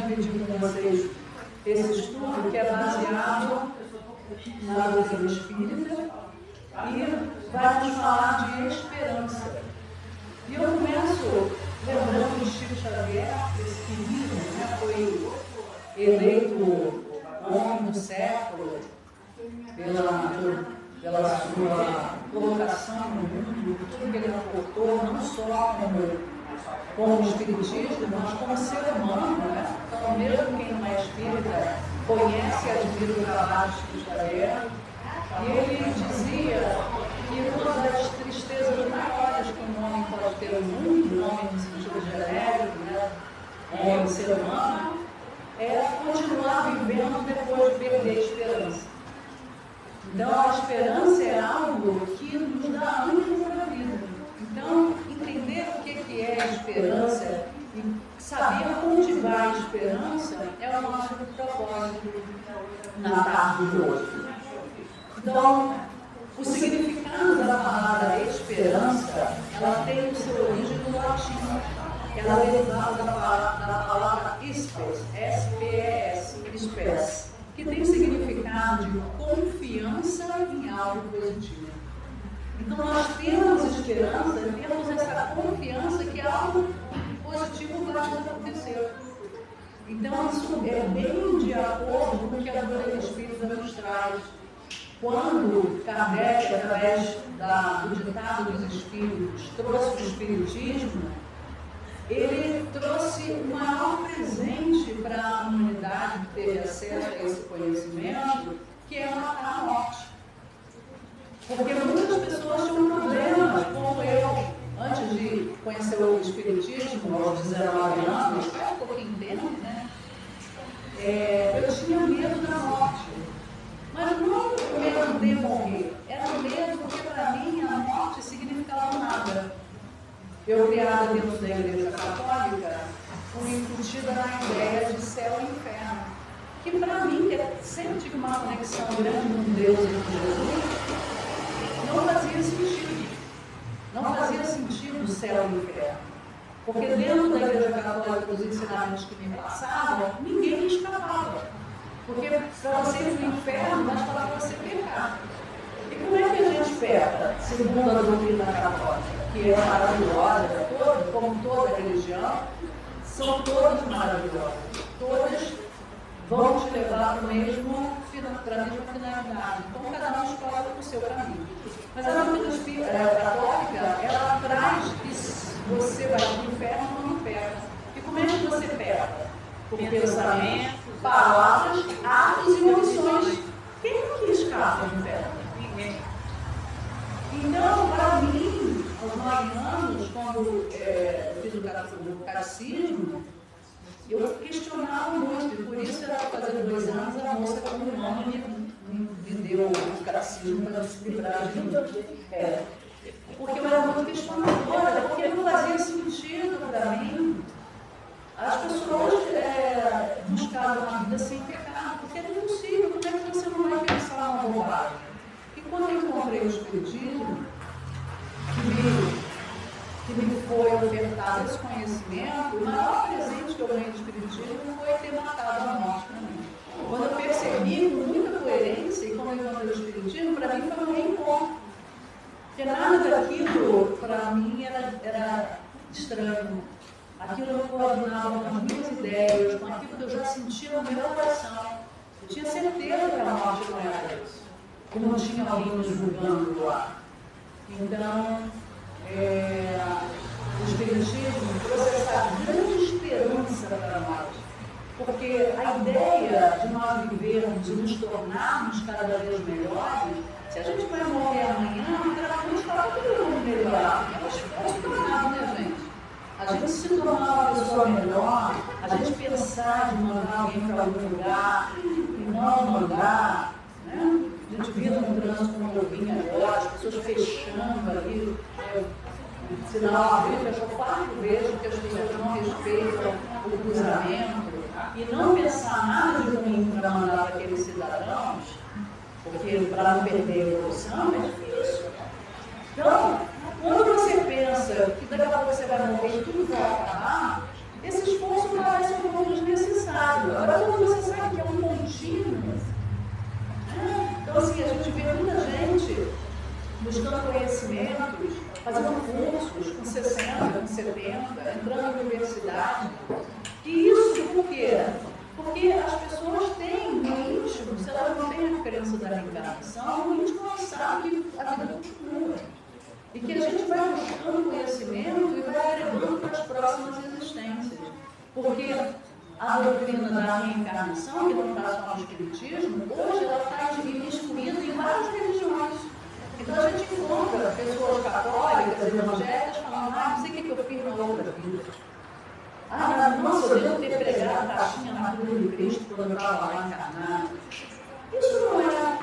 dividir com vocês esse estudo que é baseado na doutrina espírita e vai nos falar de esperança. E eu começo lembrando de Chico Xavier, esse querido, né, foi eleito homem do século pela sua colocação no mundo, tudo que ele aportou, não só como espiritismo, mas como ser humano, né? Então, mesmo quem não é espírita conhece e admira o trabalho de Chico Xavier, e ele dizia que uma das tristezas maiores que um homem pode ter no mundo, um homem no sentido genérico, né? Um homem ser humano, é continuar vivendo depois de perder a esperança. Então, a esperança é algo que nos dá ânimo para a vida. Então, entender o que é a esperança e saber onde vai a esperança é o nosso propósito na tarde de hoje. Então, o significado da palavra esperança, ela tem o seu origem no latim. Ela é derivada da palavra spes, S-P-E-S, spes, que tem significado de confiança em algo positivo. Então, nós temos esperança, temos essa confiança que algo positivo vai acontecer. Então, isso é bem de acordo com o que a doutrina espírita nos traz. Quando Kardec, através do ditado dos espíritos, trouxe o espiritismo, ele trouxe o maior presente para a humanidade que teve acesso a esse conhecimento, que é matar a morte. Porque muitas pessoas tinham problemas, como eu, antes de conhecer o espiritismo, aos 19 anos, faz um pouquinho tempo, né? Eu tinha medo da morte. Mas não o medo de morrer, era o medo porque para mim a morte significava nada. Eu, criada dentro da Igreja Católica, fui incutida na ideia de céu e inferno, que para mim, que sempre tive uma conexão grande com Deus e com Jesus, não fazia sentido. Não fazia sentido o céu e o inferno. Porque dentro da Igreja Católica, os ensinamentos que me passavam, ninguém escapava. Porque para você ir para o inferno, basta para você pecar. E como é que a gente peca, segundo a doutrina católica, que é maravilhosa, como toda religião, são todas maravilhosas. Todas vão te levar para a mesma finalidade. Então, cada um escolhe o seu caminho. Mas a doutrina católica, ela traz que você vai para o inferno ou não peca. E como é que você peca? Por pensamento, palavras, atos e omissões. Quem é que escapa do inferno? Ninguém. Então, para mim, aos 9 anos, quando fiz o catecismo, eu questionava muito, e por isso era fazer 2 anos, a moça com o nome me deu o catecismo para se livrar de mim. Porque eu era muito questionadora, porque não fazia sentido para mim. As pessoas buscavam uma vida sem pecado, porque era impossível. Como é que você não vai pensar uma bobagem? E quando eu encontrei o Espiritismo, que me foi ofertado esse conhecimento, o maior presente que eu ganhei do Espiritismo foi ter matado a morte para mim. Quando eu percebi com muita coerência, e quando eu encontrei o Espiritismo, para mim foi um reencontro. Porque nada daquilo, para mim, era estranho. Aquilo eu coordenava com as minhas ideias, com aquilo que eu já sentia no meu coração. Eu tinha certeza que a morte não era isso. Que não tinha alguém nos julgando lá. Então, o Espiritismo trouxe essa grande esperança para nós. Porque a ideia de nós vivermos e nos tornarmos cada vez melhores, se a gente vai morrer amanhã, literalmente está todo mundo melhorar. É um esforço danado, né, gente? A gente se tornar uma pessoa melhor, a gente pensar de mandar alguém para algum lugar e não mandar, né? A gente vira um trânsito novinho agora, as pessoas fechando ali, sinal abriu, fechou 4 vezes, porque as pessoas não respeitam o cruzamento e não pensar nada de ruim para mandar para aqueles cidadãos, porque para não perder a evolução é difícil. Então, quando você pensa que daqui a pouco você vai morrer e tudo vai acabar, esse esforço parece um pouco desnecessário. entrando na universidade. E isso por quê? Porque as pessoas têm no íntimo, se elas não têm a crença da reencarnação, no íntimo elas sabem que a vida continua. E que a gente vai buscando conhecimento e vai agregando para as próximas existências. Porque a doutrina da reencarnação, que não está só no Espiritismo, hoje ela está distribuída em várias religiões. Então a gente encontra pessoas católicas, evangélicas, falando, não sei o que eu fiz na outra vida. Nossa, eu devo ter pregado a caixinha na cruz de Cristo quando eu estava lá encarnado. Isso não é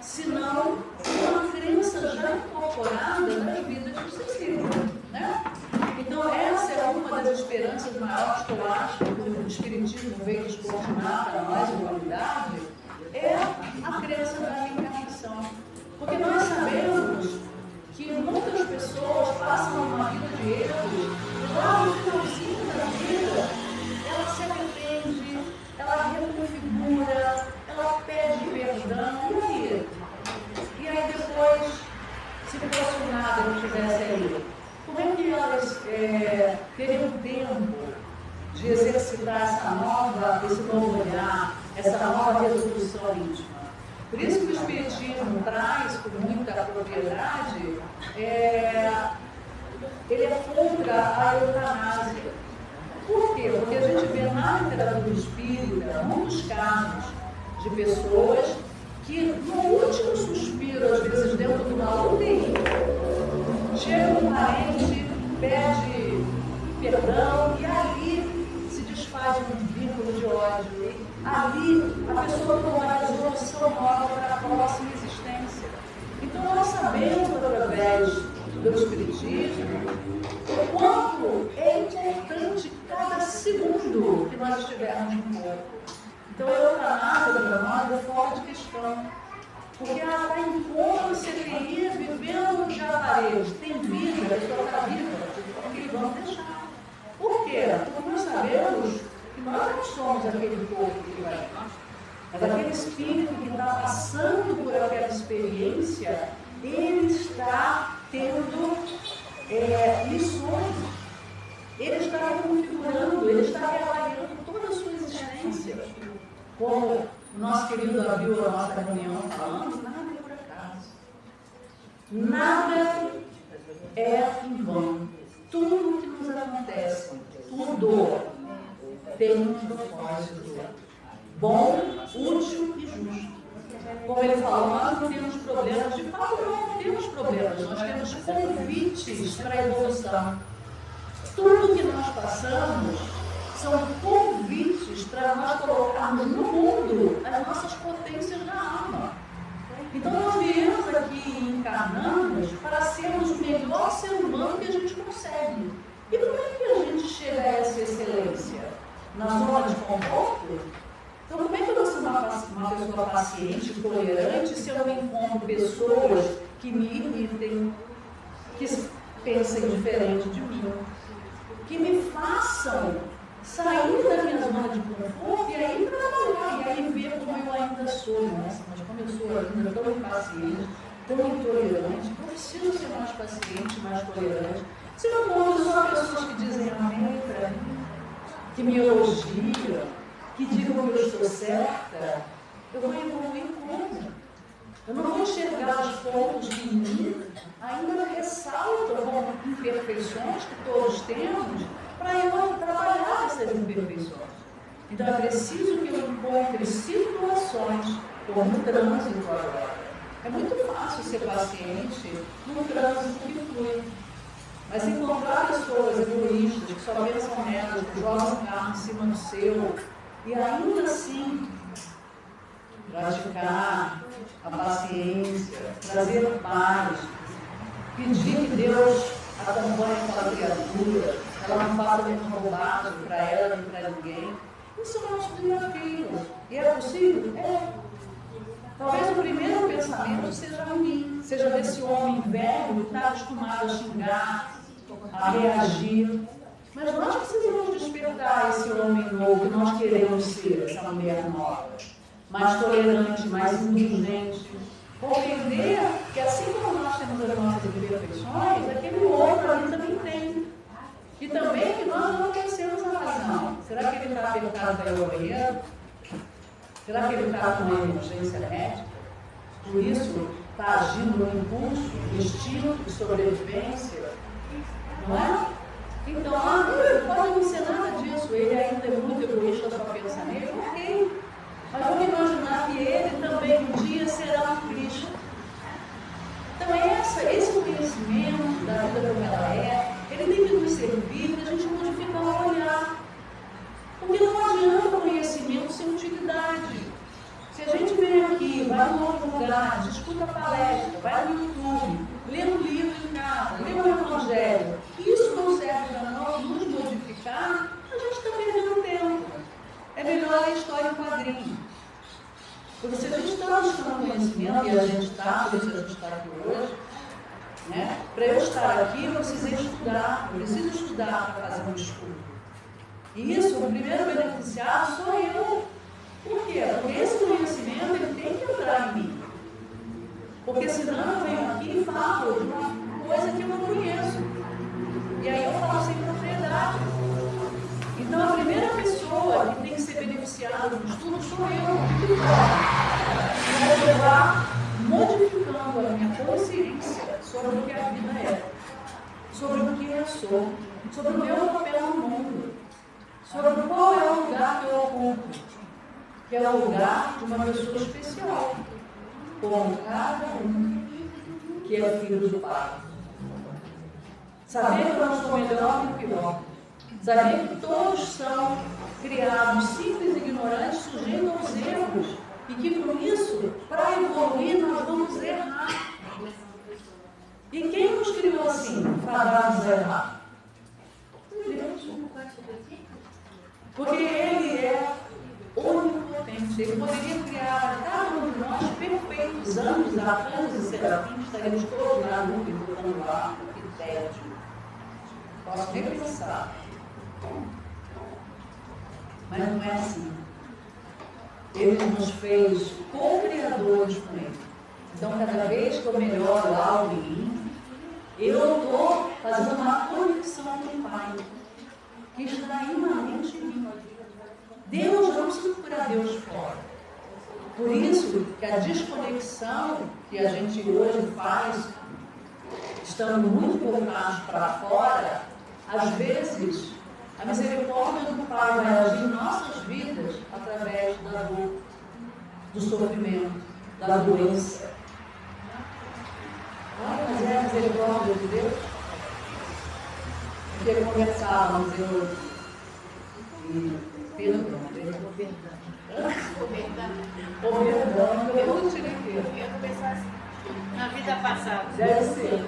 senão uma crença já incorporada nas vidas dos espíritos, né? Então, essa é uma das esperanças maiores que eu acho que o Espiritismo veio descortinar para nós, a humanidade, é a crença da reencarnação. Porque nós sabemos que muitas pessoas passam uma vida de erros e lá no finalzinho da vida, ela se arrepende, ela reconfigura, ela pede perdão, e aí depois, se fosse nada não estivesse ali, como é que elas teriam tempo de exercitar esse novo olhar, essa nova resolução íntima? Por isso que o Espiritismo traz com muita propriedade, ele é contra a eutanásia. Por quê? Porque a gente vê na literatura espírita muitos casos de pessoas que no último suspiro, às vezes dentro de uma UTI, chega um parente, pede perdão e ali se desfaz um vínculo de ódio. Ali a pessoa toma uma resolução nova para a próxima existência. Então nós sabemos através do Espiritismo o quanto é importante cada segundo que nós estivermos no corpo. Então a eutanásia para nós é fora de questão. Porque ela está impondo CPI, vivendo de aparelhos. Tem vida, a pessoa está viva, porque vamos deixar. Por quê? Porque nós sabemos que nós não somos aquele corpo que vai. Mas aquele espírito que está passando por aquela experiência, ele está tendo lições. Ele está reconfigurando, ele está reavaliando toda a sua existência. Como o nosso querido abriu a nossa reunião falando, nada é por acaso. Nada é em vão. Tudo que nos acontece, tudo tem um propósito bom, útil e justo. Como ele falou, nós não temos problemas, de fato não temos problemas, nós temos convites para a evolução. Tudo que nós passamos são convites para nós colocarmos no mundo as nossas potências da alma. Então nós viemos aqui e encarnamos para sermos o melhor ser humano que a gente consegue. E como é que a gente chega a essa excelência? Na zona de conforto? Então como é que eu vou ser uma pessoa paciente, tolerante, se eu não encontro pessoas que me irritem, que pensem diferente de mim, que me façam sair da minha zona de conforto e aí trabalhar, e aí ver como eu ainda sou, nossa, mas como eu sou ainda tão impaciente, tão intolerante, eu preciso ser mais paciente, mais tolerante. Se eu não encontro só pessoas que dizem amém para mim, que me elogiam, que digam que eu estou certa, eu vou evoluir como? Eu não vou enxergar os pontos que em mim ainda ressaltam como imperfeições que todos temos, para eu trabalhar essas imperfeições. Então é preciso que eu encontre situações como o trânsito agora. É muito fácil ser paciente num trânsito que flui. Mas encontrar pessoas egoístas que só pensam nelas, que jogam o carro em cima do seu, e ainda assim praticar a paciência, trazer paz, pedir que Deus acompanhe aquela criatura, ela não faça nenhum roubado para ela nem para ninguém. Isso é o nosso desafio. E é possível? É. Talvez o primeiro pensamento seja ruim, seja desse homem velho que está acostumado a xingar, a reagir. Mas nós precisamos despertar esse homem novo que nós queremos ser, essa mulher nova, mais tolerante, mais indulgente. Compreender que assim como nós temos as nossas imperfeições, aquele outro ali também tem. E também que nós não conhecemos a razão. Será que ele está apertado para ir ao banheiro? Será que ele está com uma emergência médica? Por isso, está agindo no impulso, instinto de sobrevivência? Não é? Então, não pode não ser nada disso. Ele ainda é muito egoísta, só pensa nele. Ok. Mas vamos imaginar que ele também um dia será um Cristo. Então, esse conhecimento da vida como ela é, ele tem que nos servir para a gente modificar o olhar. Porque não adianta o conhecimento sem utilidade. Se a gente vem aqui, vai em outro lugar, escuta palestra, vai no YouTube, lê um livro em casa, lê um evangelho, isso não serve para nós nos modificar, a gente está perdendo tempo. É melhor a história em quadrinho. Porque se a gente está buscando conhecimento, e a gente está, por isso a gente está aqui hoje, né? Para eu estar aqui, eu preciso estudar para fazer um estudo. E isso, o primeiro beneficiado sou eu. Por quê? Porque esse conhecimento ele tem que entrar em mim. Porque senão eu venho aqui e falo de uma coisa que eu não conheço. E aí eu falo sem propriedade. Então a primeira pessoa que tem que ser beneficiada do estudo sou eu. De que forma? Eu vou modificando a minha consciência sobre o que a vida é, sobre o que eu sou, sobre o meu papel no mundo, sobre qual é o lugar que eu ocupo, que é o lugar de uma pessoa especial, como cada um que é filho do Pai. Saber que eu não sou melhor nem pior. Saber que todos são criados simples e ignorantes, sujeitos aos erros. E que com isso, para evoluir, nós vamos errar. E quem nos criou assim, fadados a errar? Deus. Porque Ele é onipotente. Ele poderia criar para cada um de nós perfeitos anjos, arcanjos e serafins, estaremos todos na nuvem, botando lá, que tédio. Posso repensar. Mas não é assim. Ele nos fez co-criadores com Ele. Então, cada vez que eu melhoro algo em mim, eu estou fazendo uma conexão com o Pai, que está imanente em mim. Deus não se procura Deus fora. Por isso que a desconexão que a gente hoje faz, estando muito voltados para fora, às vezes a misericórdia do Pai vai agir em nossas vidas através da dor, do sofrimento, da doença. Mas é a misericórdia de Deus? Porque conversávamos, eu e Pedro, eu não tirei Pedro. Eu ia começar assim, na vida passada. Deve ser.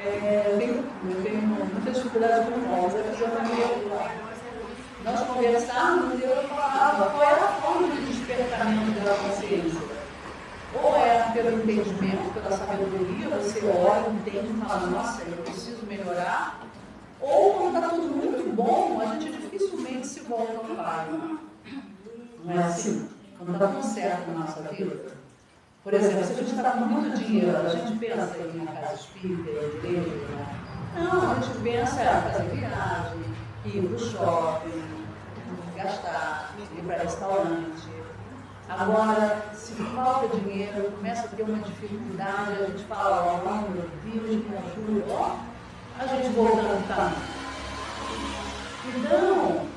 Eu tenho muita dificuldade com nós. Nós conversávamos e eu falava qual era a forma de despertamento da consciência. Ou era pelo entendimento, pela sabedoria, você olha, entende e fala, nossa, eu preciso melhorar. Ou quando está tudo muito bom, a gente dificilmente se volta ao Pai. Não é assim? Quando está tudo certo na nossa vida. Por exemplo, se a gente está com muito dinheiro, a gente pensa em ir na casa espírita, igreja, né? Não, a gente pensa em fazer viagem, ir para o shopping, gastar, ir para restaurante. Agora, se falta dinheiro, começa a ter uma dificuldade, a gente fala, oh meu Deus, me ajuda, ó, a gente voltando para mim. Então,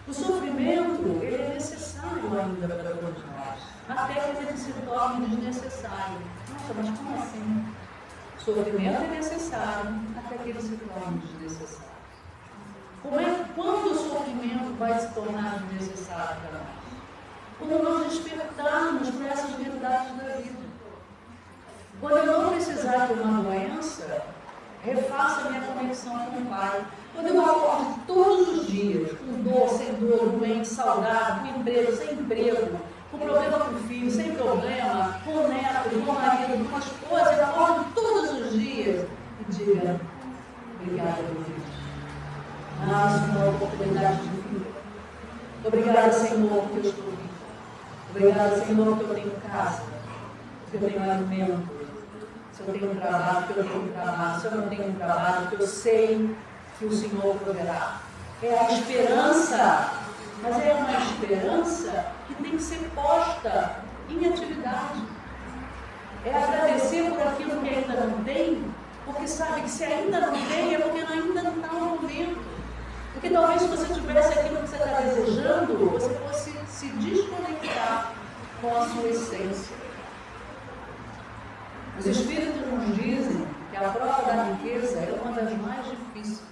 o sofrimento, ele é necessário ainda para todos nós, até que ele se torne desnecessário. Nossa, mas como assim? O sofrimento é necessário até que ele se torne desnecessário. Quando o sofrimento vai se tornar desnecessário para nós? Quando nós despertarmos para essas verdades da vida. Quando eu não precisar de uma doença, refaça a minha conexão com o Pai. Quando eu acordo todos os dias, com dor, sem dor, doente, saudável, com emprego, sem emprego, com problema com o filho, sem problema, com o neto, com o marido, com a esposa, eu acordo todos os dias e diga, obrigada, Deus. Isso é uma oportunidade de vida. Obrigada, Senhor, porque eu estou vivo. Obrigada, Senhor, que eu tenho casa, que eu tenho alimento. Se eu tenho trabalho, que eu tenho trabalho. Se eu não tenho trabalho, que eu sei que o Senhor proverá. É a esperança, mas é uma esperança que tem que ser posta em atividade. É agradecer por aquilo que ainda não tem, porque sabe que se ainda não tem é porque ainda não está no momento. Porque talvez se você tivesse aquilo que você está desejando, você fosse se desconectar com a sua essência. Os Espíritos nos dizem que a prova da riqueza é uma das mais difíceis.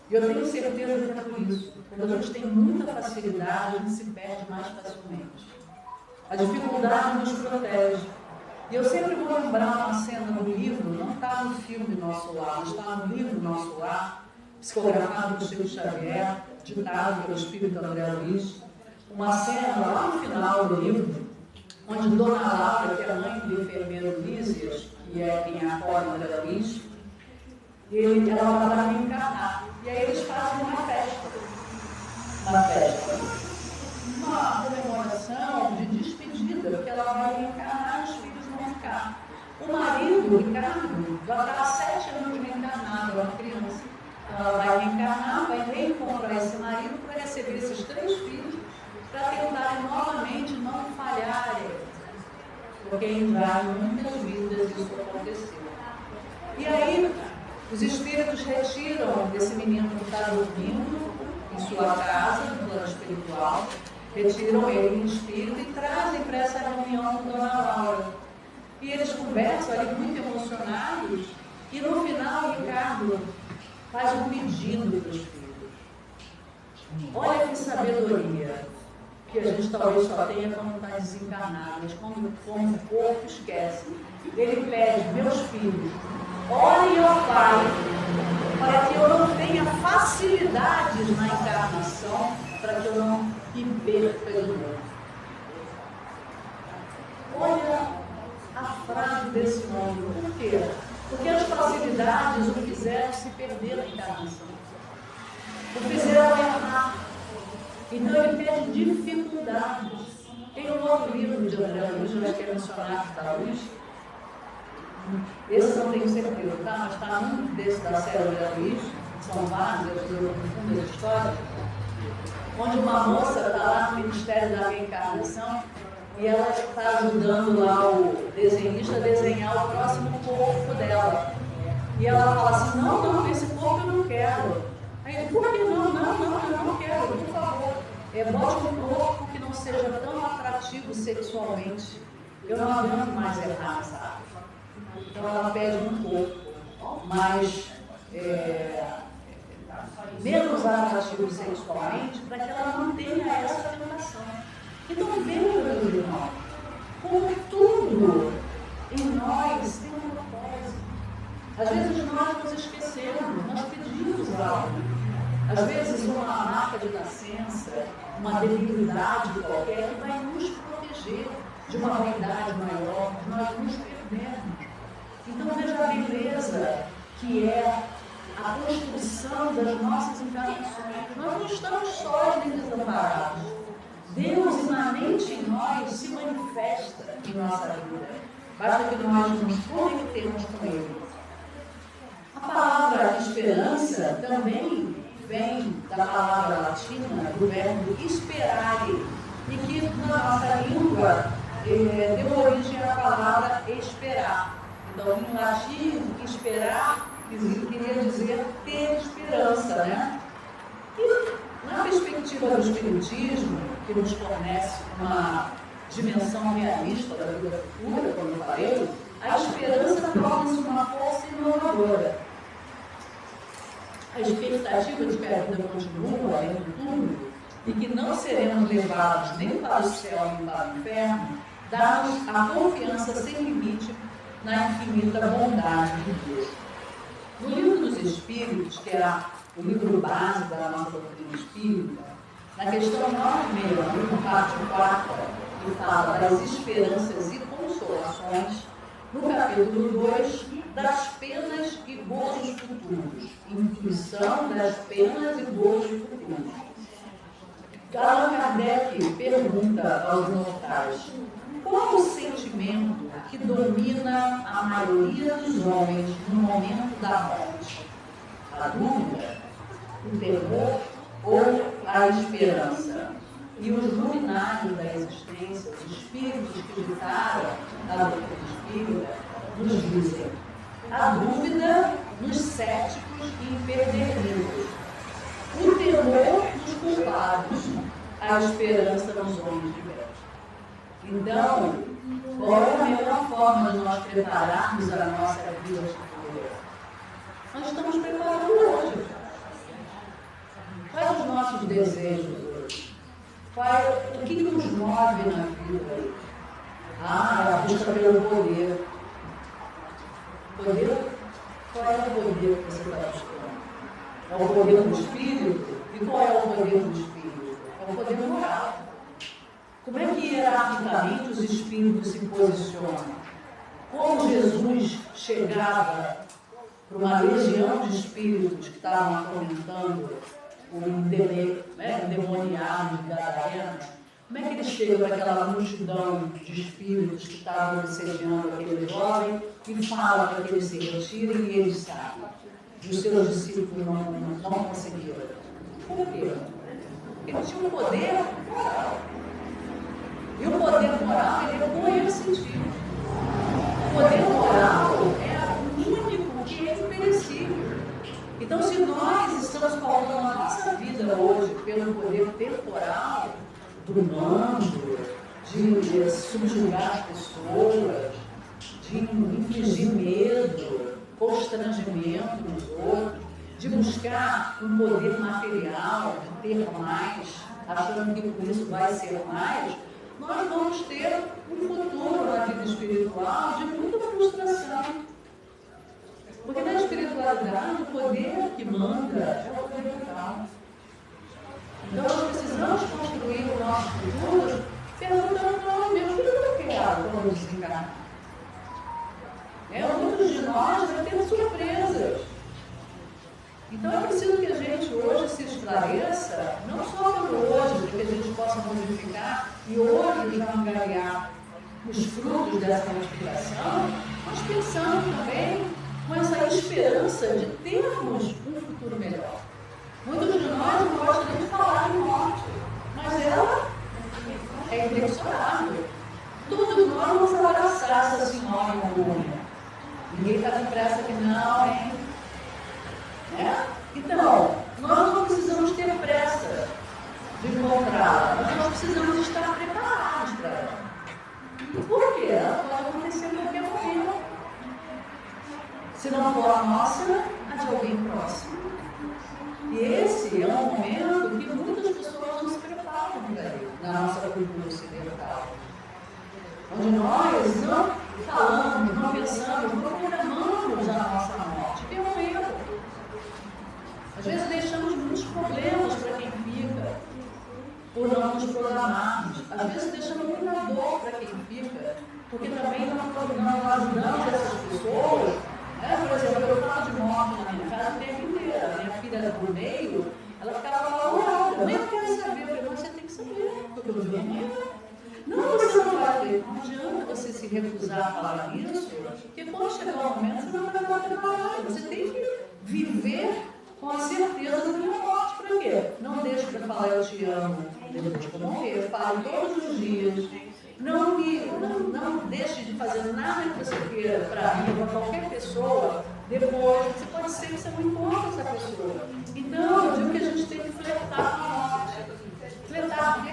E eu tenho certeza que é por isso. Quando a gente tem muita facilidade, a gente se perde mais facilmente. A dificuldade nos protege. E eu sempre vou lembrar uma cena no livro, não está no filme Nosso Lar, está no livro Nosso Lar, psicografado por Chico Xavier, ditado pelo Espírito André Luiz. Uma cena lá no final do livro, onde Dona Laura, que é a mãe do enfermeiro Lísias, que é quem acolhe André Luiz, ela vai reencarnar. E aí eles fazem uma festa. Uma comemoração de despedida, porque ela vai reencarnar e os filhos vão ficar. O marido, Ricardo, já está há 7 anos reencarnado, é uma criança. Então ela vai reencarnar, vai reencontrar esse marido para receber esses 3 filhos, para tentarem novamente não falharem. Porque em muitas vidas isso aconteceu. E aí, os espíritos retiram desse menino que está dormindo em sua casa, no plano espiritual, retiram ele em espírito e trazem para essa reunião com Dona Laura. E eles conversam ali muito emocionados, e no final Ricardo faz um pedido para os filhos. Olha que sabedoria, que a gente talvez só tenha quando está desencarnado, mas quando o corpo esquece. Ele pede, meus filhos, olhem ao Pai, para que eu não tenha facilidades na encarnação, para que eu não me perca de novo. Olha a frase desse homem. Por quê? Porque as facilidades o fizeram se perder na encarnação. O fizeram errar. Então ele pede dificuldades. Tem um outro livro de André Luiz, eu acho que é Missionários da Luz. Esse não tenho certeza, tá? Mas está num desse da série André Luiz, são vários, eu profundo as histórias, onde uma moça está lá no Ministério da Reencarnação e ela está ajudando lá o desenhista a desenhar o próximo corpo dela. E ela fala assim, não, esse corpo eu não quero. Aí ele, por que não? Não, eu não quero, por favor. Bote um corpo que não seja tão atrativo sexualmente. Eu não aguento mais errar, sabe? Então ela pede um corpo mais menos atrativo sexualmente, para que ela não tenha essa tentação. Então veja, meus irmãos, como tudo em nós tem um propósito. Às vezes nós nos esquecemos, nós pedimos algo. Às vezes uma marca de nascença, uma debilidade qualquer, que vai nos proteger de uma vaidade maior, de nós nos perdermos. Então veja a beleza que é a construção das nossas encarnações. Nós não estamos sós nem desamparados. Deus imanente em nós se manifesta em nossa vida. Basta que nós nos conectemos com Ele. A palavra esperança também vem da palavra latina, do verbo esperare, e que na nossa língua deu origem à palavra esperar. Então, em latim, esperar queria dizer ter esperança, né? E na perspectiva do Espiritismo, que nos fornece uma dimensão realista da vida futura, como eu falei, a esperança torna-se uma força inovadora. A expectativa de que a vida continua além do túmulo e que não seremos levados nem para o céu nem para o inferno, dá-nos a confiança sem limite na infinita bondade de Deus. No Livro dos Espíritos, que é o livro base da nossa doutrina espírita, na questão 9,6, no parte 4, que fala das esperanças e consolações, no capítulo 2, das penas e gozos futuros, intuição das penas e gozos futuros. Allan Kardec pergunta aos mortais, qual o sentimento que domina a maioria dos homens no momento da morte? A dúvida. o terror ou a esperança. E os luminares da existência, os espíritos que ditaram a doutrina espírita, nos dizem: a dúvida nos céticos e impedernidos, o temor dos culpados, a esperança nos homens de bem. Então, qual é a melhor forma de nós prepararmos a nossa vida futura? Nós estamos preparando hoje. Quais os nossos desejos hoje? O que nos move na vida hoje? É a busca pelo poder. Poder? Qual é o poder que você está buscando? É o poder do espírito? E qual é o poder do espírito? É o poder moral. Como é que hierarquicamente os espíritos se posicionam? Como Jesus chegava para uma legião de espíritos que estavam atormentando o endemoniado de Gadareno, como é que ele chega para aquela multidão de espíritos que estavam assediando aquele jovem e fala para que eles se retirem e eles saem? E os seus discípulos não conseguiram. Por quê? Ele tinha um poder moral. E o poder moral, ele é coercitivo. O poder moral é o único que é imperecível. Então, se nós estamos pautando a nossa vida hoje pelo poder temporal, do mando, de subjugar as pessoas, de infligir medo, constrangimento nos outros, de buscar um poder material, de ter mais, achando que com isso vai ser mais, nós vamos ter um futuro na vida espiritual de muita frustração. Porque na espiritualidade, o poder que manda é o poder moral. Então, nós precisamos construir o nosso futuro perguntando para nós mesmos: o que eu quero quando desencarnar? Muitos de nós vai ter surpresas. Então, é preciso que a gente hoje se esclareça, não só pelo hoje, para que a gente possa modificar e hoje angariar os frutos dessa modificação, mas pensando também com essa esperança de termos um futuro melhor. Muitos de nós não gostam nem de falar de morte, mas ela é inexorável. Todos nós vamos abraçar essa senhora comum. Ninguém está com pressa que não, hein? Então, nós não precisamos ter pressa de encontrá-la, mas nós precisamos estar preparados para ela. Por quê? Ela pode acontecer em qualquer momento. Se não for a nossa, a de alguém próximo. E esse é um momento que muitas pessoas não se preparam para ele, na nossa cultura ocidental. Onde nós não falamos, não pensamos, não programamos a nossa morte. Que é um erro. Às vezes deixamos muitos problemas para quem fica, por não nos programarmos. Às vezes deixamos muita dor para quem fica, porque também não ajudamos essas pessoas. Por exemplo, eu falo de morte na minha casa o tempo inteiro. A minha filha do meio, ela ficava falando: mãe, eu quero saber. Eu falei: você tem que saber, porque eu digo amanhã. Não, você não vai ter. Não adianta você se recusar a falar isso, porque quando chegar o momento, você não vai estar preparado. Você tem que viver com a certeza da minha morte. Para quê? Não deixe para falar eu te amo depois que eu morrer. Fale todos os dias. Não deixe de fazer nada que você queira para mim ou para qualquer pessoa depois. Você pode ser que você não encontre essa pessoa. Então, eu digo que a gente tem que flertar com a morte. Flertar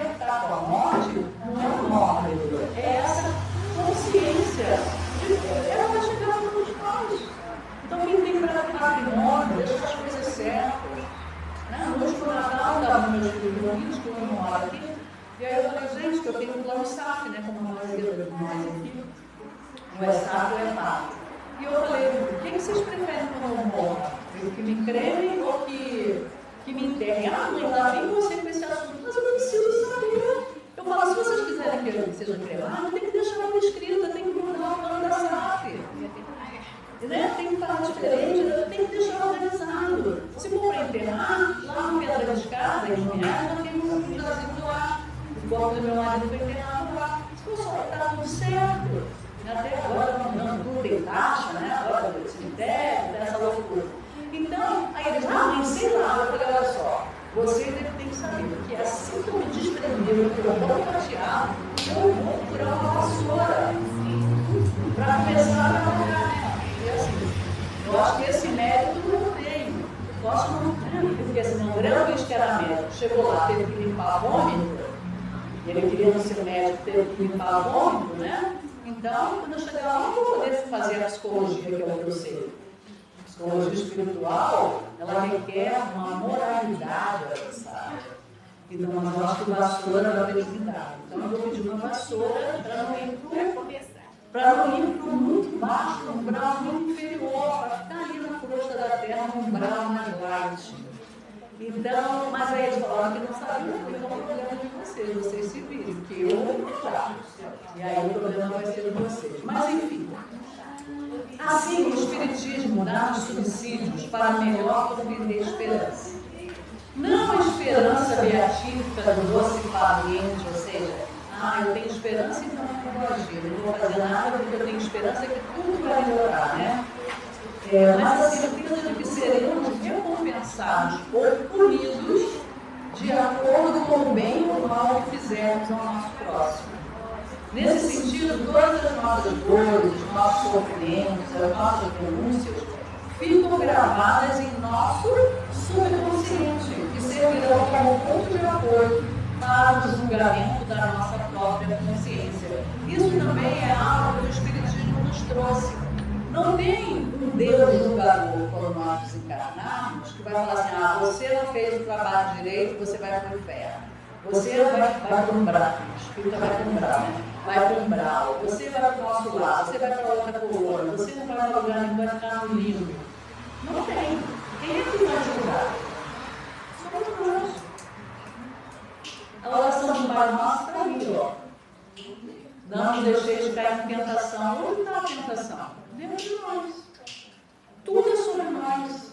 com a morte não é um móvel, é essa consciência de que ela vai chegar para todos nós. Então, quem tem patrimônio, deixa as coisas certas. Hoje, no Natal, estava nos meus filhos, que eu moro aqui. E aí eu falei: gente, que eu tenho um plano SAF, como a maioria de nós aqui. Não é SAF, é PAF. E eu falei: o que vocês preferem quando eu morro? Que me cremem ou que me enterrem? Mãe, lá vem você com esse assunto. Mas eu preciso saber. Eu falo: se vocês quiserem que eu seja cremado, tem que deixar ela escrita, tem que mudar o plano da SAF. Tem que falar diferente, tem que deixar organizado. Se for para enterrar, lá no Pedra da Escada, em Goiás, nós temos um vilazinho lá. O corpo do meu marido foi enterrado lá. Se for só está tudo certo. Até agora, não tudo tem taxa, agora do cemitério, dessa loucura. Então, aí eles, mãe, sei lá, eu falei, olha só, você tem que saber que assim que eu me desprender, eu estou tão chateado, eu vou procurar uma vassoura para começar a trabalhar, né? E assim, eu acho que esse mérito eu tenho. Posso não ter, porque assim, um grande que era médico, chegou lá, teve que limpar vômito, e ele queria ser médico, teve que limpar vômito, né? Então, quando eu chegar lá, eu não vou poder fazer a psicologia, que é o que eu sei. A psicologia espiritual, ela requer uma moralidade avançada. Então, mas eu acho que vassoura vai me dar. Então, eu vou pedir uma vassoura para não ir para muito baixo, no umbral muito inferior, para ficar ali na crosta da terra, no umbral mais light. Então, mas aí eles falaram que não sabiam, então o problema é de vocês se virem, porque eu vou mudar. E aí o problema vai ser de vocês. Mas enfim, assim o Espiritismo dá os subsídios para melhor compreender a esperança. Não a esperança beatífica do doce paciente, ou seja, eu tenho esperança, então eu vou agir, não vou fazer nada porque eu tenho esperança que tudo vai melhorar, né? Mas a certeza de que seremos recompensados ou punidos de acordo com o bem ou o mal que fizermos ao nosso próximo. Nesse sentido, todas as nossas dores, nossos sofrimentos, as nossas denúncias ficam gravadas em nosso subconsciente e servirão como ponto de apoio para o julgamento da nossa própria consciência. Isso também é algo que o Espiritismo nos trouxe. Não tem um Deus julgador quando nós desencarnarmos que vai falar assim, você não fez o trabalho direito, você vai para o inferno. Você vai para o umbral, o espírito vai para o umbral, né? Vai para o umbral, você vai para o nosso lado, você vai para outra coluna, você não vai para o lugar nenhum, vai ficar no limbo. Não tem. Quem é que vai julgar? Somos nós. A oração de Pai Nosso está ali, ó. Não nos deixeis de cair em tentação. Onde está a tentação? Dentro de nós. Tudo é sobre nós.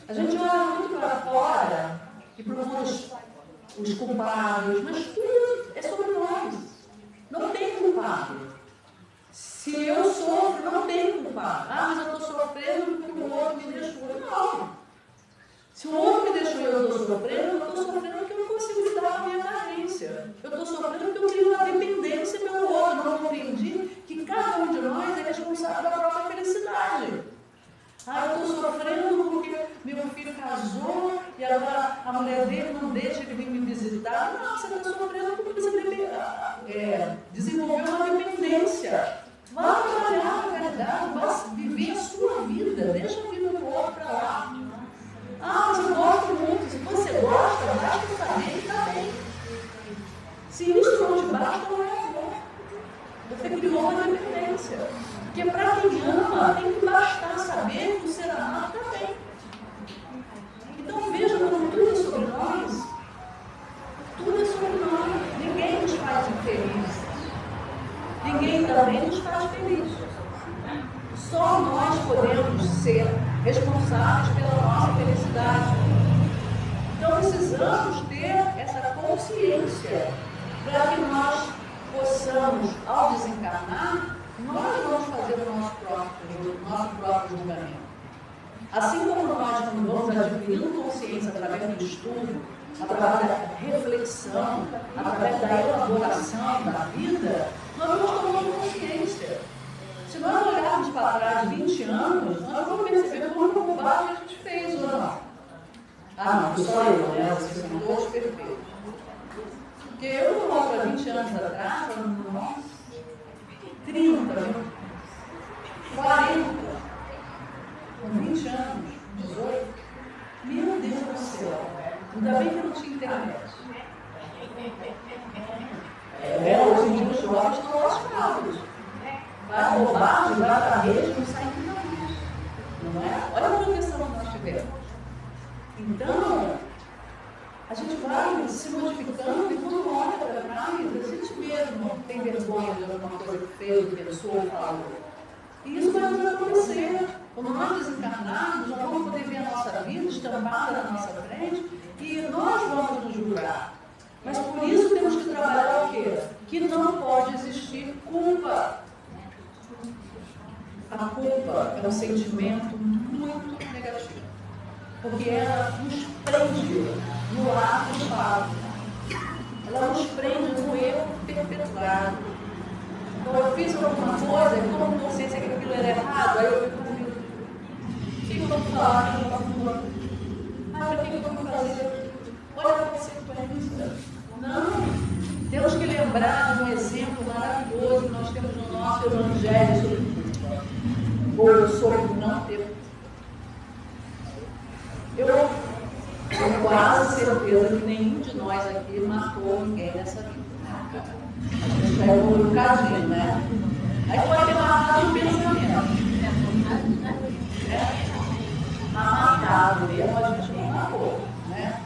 A gente olha muito para fora e procura os culpados, mas tudo é sobre nós. Não tem culpado. Se eu sofro, não tem culpado. Mas eu estou sofrendo porque o outro me deixou. Não. Se o outro me deixou e eu estou sofrendo, eu estou sofrendo porque eu não consigo lidar com a minha carência. Eu estou sofrendo porque eu tenho uma dependência pelo outro. Eu não compreendi que cada um de nós é responsável da própria felicidade. Eu estou sofrendo porque meu filho casou e agora a mulher dele não deixa ele vir me visitar. Não, você está sofrendo porque você desenvolveu uma dependência. Vá trabalhar na verdade, vá viver a sua vida, deixa a vida do outro para lá. Mas eu gosto muito. Se você gosta, basta saber que está bem. Se isso não te basta, não é amor. Você criou uma dependência. Porque para quem ama, tem que bastar saber que o ser amado está bem. Então veja como tudo é sobre nós. Tudo é sobre nós. Ninguém nos faz infelizes. Ninguém também nos faz felizes. Só nós podemos ser responsáveis pela nossa felicidade. Então precisamos ter essa consciência para que nós possamos, ao desencarnar, nós vamos fazer o nosso próprio julgamento. Assim como nós, quando vamos adquirindo consciência através do estudo, através da reflexão, através da elaboração da vida, nós vamos tomando consciência. Se nós olharmos para trás de 20 anos, nós vamos perceber quanto bobagem a gente fez ou não. Não, só eu, né? Vocês são todos perfeitos. Porque eu não volto há 20 anos atrás, nossa, 30, 40, com 20 anos, 18. Meu Deus do céu, ainda bem que eu não tinha internet. Hoje em dia os jovens estão lascados. Vai roubar, vai para a rede, não sai nunca mais. Não é? Olha a proteção que nós tivemos. Então, a gente vai se modificando e quando olha para trás, a gente mesmo tem vergonha de alguma coisa que fez, pensou ou falou. E isso vai nos acontecer. Quando nós desencarnarmos, nós vamos poder ver a nossa vida estampada na nossa frente e nós vamos nos julgar. Mas por isso temos que trabalhar o quê? Que não pode existir culpa. A culpa é um sentimento muito negativo. porque ela nos prende no ato do fato. Ela nos prende no erro perpetuado. Então eu fiz alguma coisa, eu não tenho consciência que aquilo era errado, aí eu fico assim, o que eu vou falar? Para que eu vou fazer? Olha a consequência. Não. Temos que lembrar de um exemplo maravilhoso que nós temos no nosso Evangelho sobre culpa, ou sobre não ter culpa. Eu tenho quase certeza que nenhum de nós aqui matou ninguém nessa vida. A gente vai evoluir um bocadinho, né? Aí pode ter matado um pensamento. Matado mesmo, a gente não matou, né?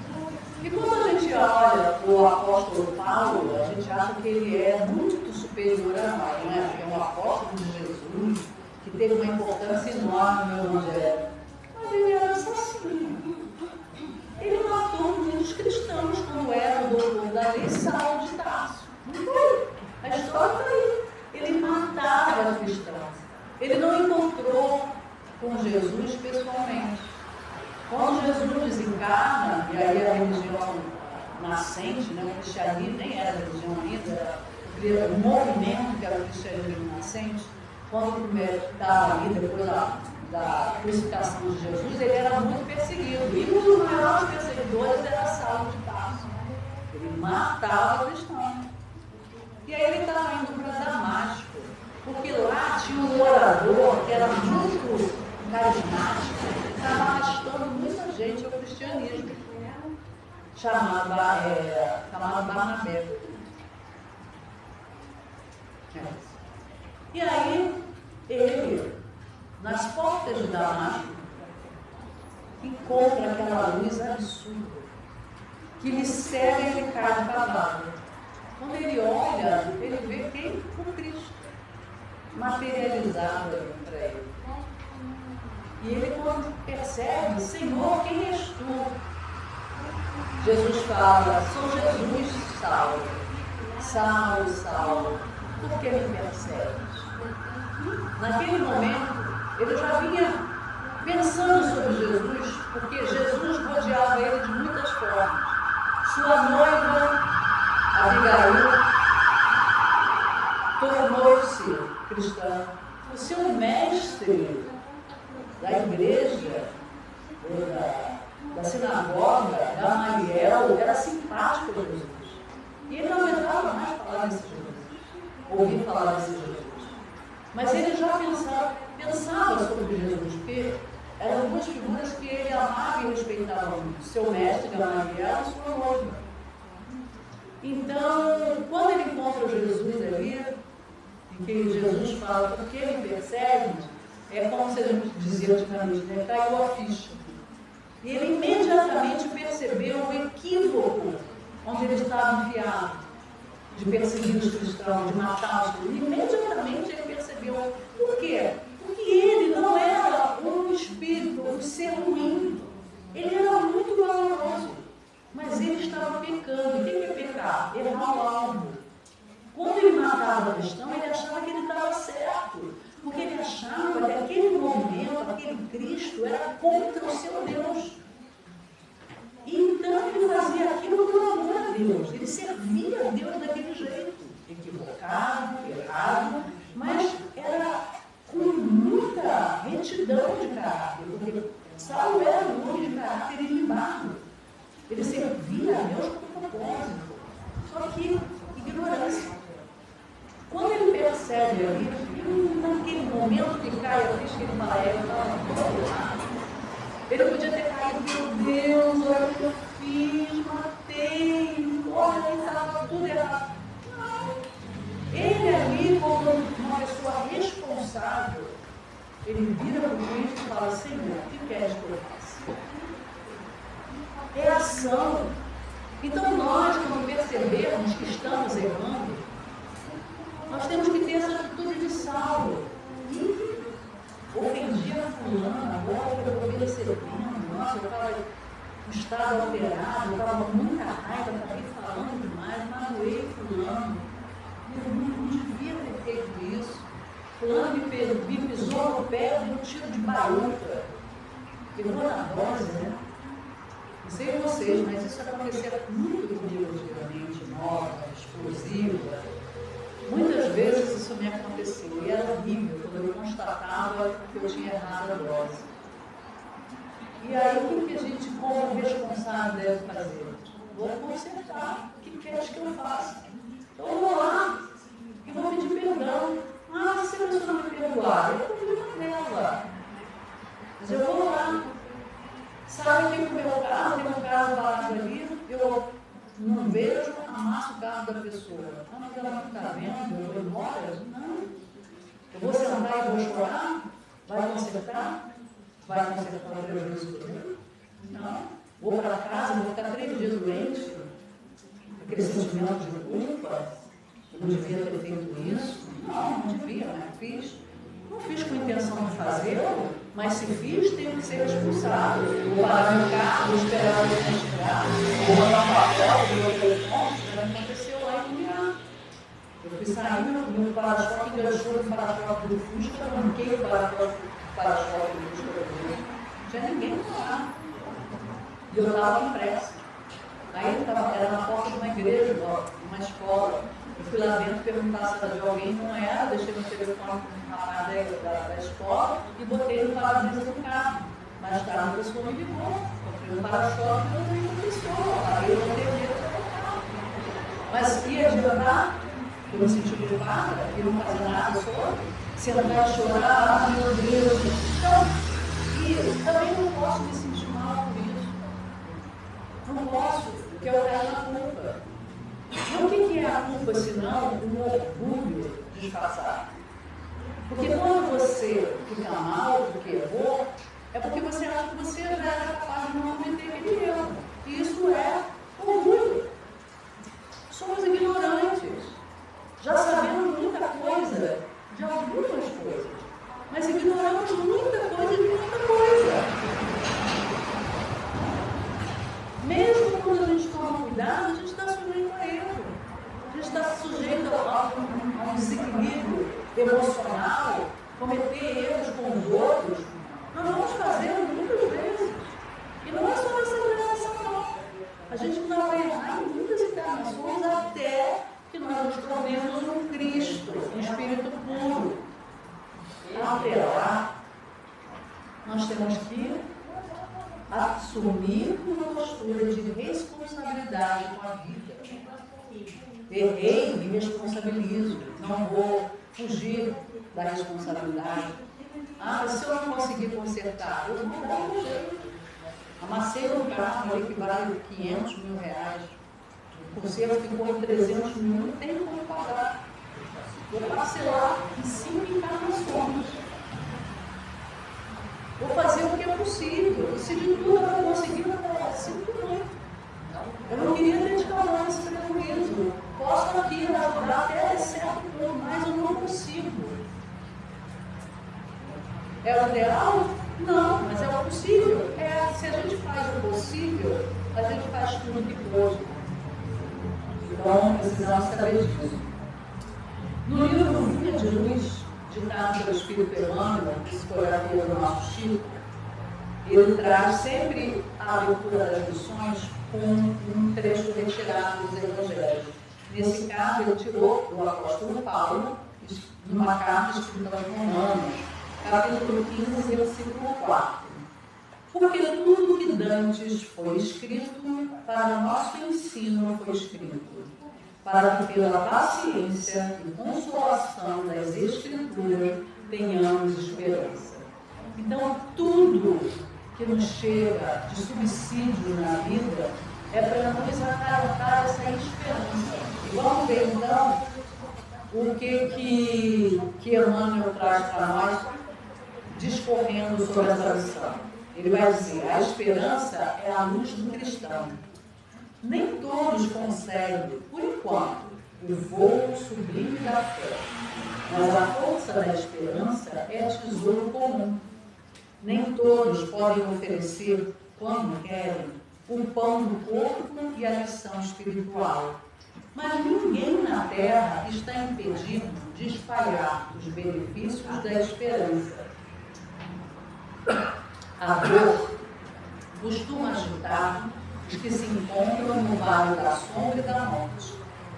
E quando a gente olha o apóstolo Paulo, a gente acha que ele é muito superior a nós, né? Porque é um apóstolo de Jesus, que teve uma importância enorme no Evangelho. Mas ele era assassino. Ele matou muitos cristãos quando era o doutor da lei, Saulo de Tarso. Não foi? A história está aí. Ele matava os cristãos. Ele não encontrou com Jesus pessoalmente. Quando Jesus desencarna, e aí a religião nascente, né, o cristianismo nem era religião ainda, era o movimento que era o cristianismo nascente, quando estava ali depois da crucificação de Jesus, ele era muito perseguido. E um dos maiores perseguidores era Saulo de Tarso. Ele matava cristãos. E aí ele estava indo para Damasco, porque lá tinha um orador que era muito carismático, que estava arrastando muita gente ao cristianismo, chamado Barnabé. E aí ele, nas portas de Damasco, encontra aquela luz absurda, que lhe cega e ele cai de cavalo. Quando ele olha, ele vê quem? O Cristo, materializado ali para ele. E ele, quando percebe, Senhor, quem és tu? Jesus fala, sou Jesus, Saulo. Saulo, Saulo, por que me persegues? Naquele momento, ele já vinha pensando sobre Jesus, porque Jesus rodeava ele de muitas formas. Sua noiva, Abigail, tornou-se cristã. O seu mestre da igreja, da sinagoga, Gamaliel, era simpático a Jesus. E ele não aguentava mais falar desse Jesus, ouvir falar desse Jesus. Mas ele já pensava sobre Jesus, porque eram duas figuras que ele amava e respeitava muito: seu mestre Gamaliel e sua noiva. Então, quando ele encontra Jesus ali, em que Jesus fala, por que ele persegue, é como se a gente dizia antigamente, né? Caiu a ficha. E ele imediatamente percebeu o equívoco onde ele estava enfiado, de perseguir os cristãos, de matar os cristãos. Imediatamente ele percebeu. Por quê? Porque ele não era um espírito, um ser ruim. Ele era muito valoroso. Mas ele estava pecando. O que é pecar? Errar o alvo. Quando ele matava o cristão, ele achava que ele estava certo. Porque ele achava que aquele movimento, aquele Cristo, era contra o seu Deus. E então ele fazia aquilo por amor a Deus. Ele servia a Deus daquele jeito. Equivocado, errado, mas era com muita retidão de caráter. Porque Saulo era um homem de caráter ilibado. Ele servia a Deus com propósito. Só que ignorância. Quando ele percebe ali, naquele momento que cai a ficha, que ele fala, eu estava todo errado. Ele podia ter caído, meu Deus, olha o que eu fiz, matei, olha, estava tudo errado. Não. Ele ali, como uma pessoa responsável, ele vira para o Cristo e fala, Senhor, o que queres que eu faça? É ação. Então nós, quando percebermos que estamos errando, nós temos que ter essa atitude de Saulo. Ofendia fulano, agora eu estou percebendo, nossa, eu estava em estado alterado, eu estava com muita raiva, acabei falando demais, magoei fulano. Eu não devia ter feito isso. Fulano me pisou no pé de um tiro de baruta. Pegou na dose, né? porque eu tinha errado a dose. E aí, o que a gente, como responsável, deve fazer? Vou consertar. O que queres que eu faça? Então, eu vou lá e vou pedir perdão. Ah, se a pessoa não me perdoar, eu vou pedir dela. Mas eu vou lá. Sabe que no meu carro, tem um carro parado ali, eu não vejo, amasso o carro da pessoa. Ah, mas ela não está vendo, eu vou embora? Não. Eu vou sentar e vou chorar? Vai consertar? Vai consertar o prejuízo que eu tenho? Não. Vou para casa, vou ficar 3 dias doente. Aquele sentimento de culpa. Eu não devia ter feito isso. Não devia, mas fiz. Não fiz com intenção de fazer, mas se fiz, tenho que ser responsável. Vou parar meu carro, vou esperar o tempo chegar, vou mandar um papel do meu telefone, isso já aconteceu lá em Goiás. Eu fui sair, meu para-choque enganchou no para-choque do Fusca, arranquei o para-choque do Fusca do Fusca. Não tinha ninguém lá. E eu estava com pressa. Aí era na porta de uma igreja, uma escola. Eu fui lá dentro perguntar se era de alguém, não era, deixei meu telefone com o rapaz da escola e botei no para-brisa do carro. Mais tarde a pessoa me ligou, eu fui no para-choque e eu vi uma pessoa, aí eu botei o dedo no carro. Mas ia adiantar, eu me senti culpada, e não fazer nada sobre, sentar e chorar, meu Deus. Então, e também não posso me sentir mal por isso. Não posso, porque eu caio na culpa. E o que é a culpa, senão um orgulho disfarçado? Porque quando você fica mal porque errou, é porque você acha que você já era capaz de não cometer aquele erro. E isso é orgulho. Somos ignorantes. Já sabemos muita coisa de algumas coisas, mas ignoramos muita coisa de muita coisa. Mesmo quando a gente toma cuidado, a gente está sujeito a erro. A gente está sujeito a um desequilíbrio emocional, cometer erros com os outros. Nós vamos fazer muitas vezes. E não é só nessa encarnação, não. A gente não vai errar em muitas encarnações até que nós nos tornemos um Cristo, um Espírito puro. Até lá, nós temos que assumir uma postura de responsabilidade com a vida. Errei, me responsabilizo, não vou fugir da responsabilidade. Ah, mas se eu não conseguir consertar, eu vou dar um jeito. Amassei um carro ali que vale 500 mil reais. O conserto ficou em 300 mil, não tem como pagar. Vou parcelar em 5 encarnações. Vou fazer o que é possível. E se de tudo eu não conseguir, eu sinto muito. Eu não queria dedicar mais esse prejuízo. Posso aqui ajudar até certo ponto, mas eu não consigo. É o ideal? Não, mas é o possível. Se a gente faz o possível, a gente faz tudo que pode. Então, precisamos saber disso. No livro Vinha de Luz, ditado pelo Espírito Emmanuel, psicografia do nosso Chico, ele traz sempre a leitura das lições com um trecho retirado dos Evangelhos. Nesse caso, ele tirou do apóstolo Paulo, numa carta escrita aos Romanos, capítulo 15, versículo 4. Porque tudo que dantes foi escrito, para nosso ensino foi escrito, para que pela paciência e consolação das Escrituras tenhamos esperança. Então, tudo que nos chega de subsídio na vida é para nos acalentar essa esperança. E vamos ver, então, o que Emmanuel traz para nós, discorrendo sobre essa lição. Ele vai dizer: a esperança é a luz do cristão. Nem todos conseguem, por enquanto, o voo sublime da fé, mas a força da esperança é tesouro comum. Nem todos podem oferecer, quando querem, o pão do corpo e a lição espiritual. Mas ninguém na terra está impedido de espalhar os benefícios da esperança. A dor costuma agitar os que se encontram no vale da sombra e da morte,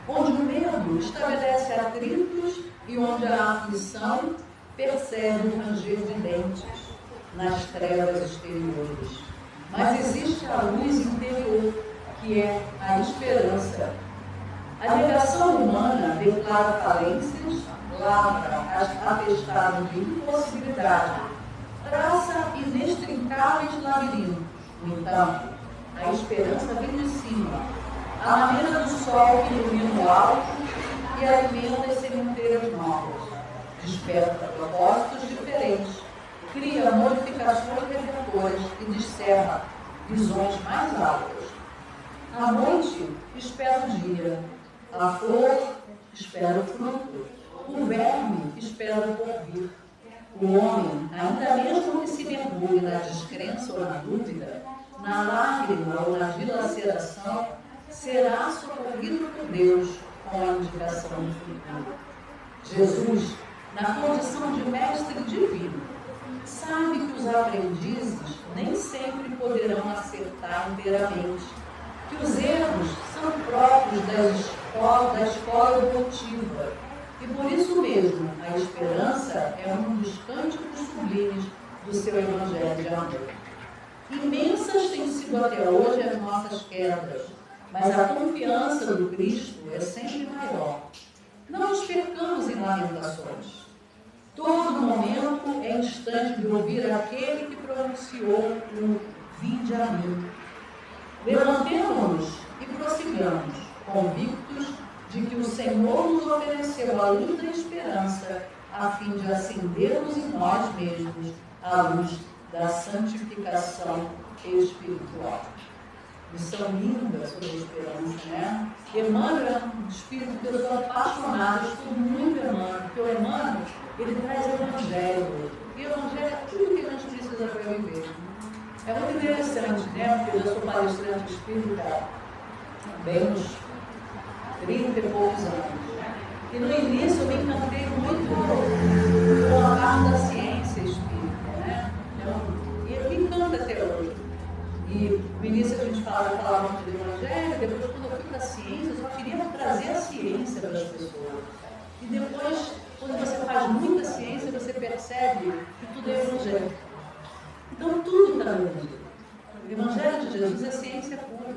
onde o medo estabelece atritos e onde a aflição percebe o ranger de dentes nas trevas exteriores. Mas existe a luz interior, que é a esperança. A negação humana declara falências, lavra atestado de impossibilidade, traça inextricáveis labirintos. No entanto, a esperança vem de cima, à maneira do sol que ilumina o alto e alimenta as sementeiras novas, desperta propósitos diferentes, cria modificações redentoras e descerra visões mais altas. A noite espera o dia, a flor espera o fruto, o verme espera o porvir. O homem, ainda mesmo que se mergulhe na descrença ou na dúvida, na lágrima ou na dilaceração, será socorrido por Deus com a indicação do futuro. Jesus, na condição de mestre divino, sabe que os aprendizes nem sempre poderão acertar inteiramente, que os erros são próprios da escola evolutiva, e por isso mesmo a esperança é um dos cânticos sublimes do seu Evangelho de amor. Imensas têm sido até hoje as nossas quedas, mas a confiança do Cristo é sempre maior. Não nos percamos em lamentações. Todo momento é instante de ouvir aquele que pronunciou o "Vinde a mim". Levantemo-nos e prossigamos, convictos de que o Senhor nos ofereceu a luz da esperança, a fim de acendermos em nós mesmos a luz da santificação espiritual. Lição linda sobre a esperança, né? Emmanuel é um espírito que eu sou apaixonada, eu estudo muito Emmanuel, porque o Emmanuel, ele traz Evangelho. E o Evangelho é tudo que a gente precisa para viver. É muito interessante, né? Porque eu sou palestrante espírita bem uns 30 e poucos anos. E no início eu me encantei muito com a parte da ciência espírita, né? E me encanta até hoje. E no início a gente falava muito do Evangelho, depois quando eu fui para a ciência, eu só queria trazer a ciência para as pessoas. E depois, quando você faz muita ciência, você percebe que tudo é Evangelho. Então tudo está no mundo. O Evangelho de Jesus é ciência pura,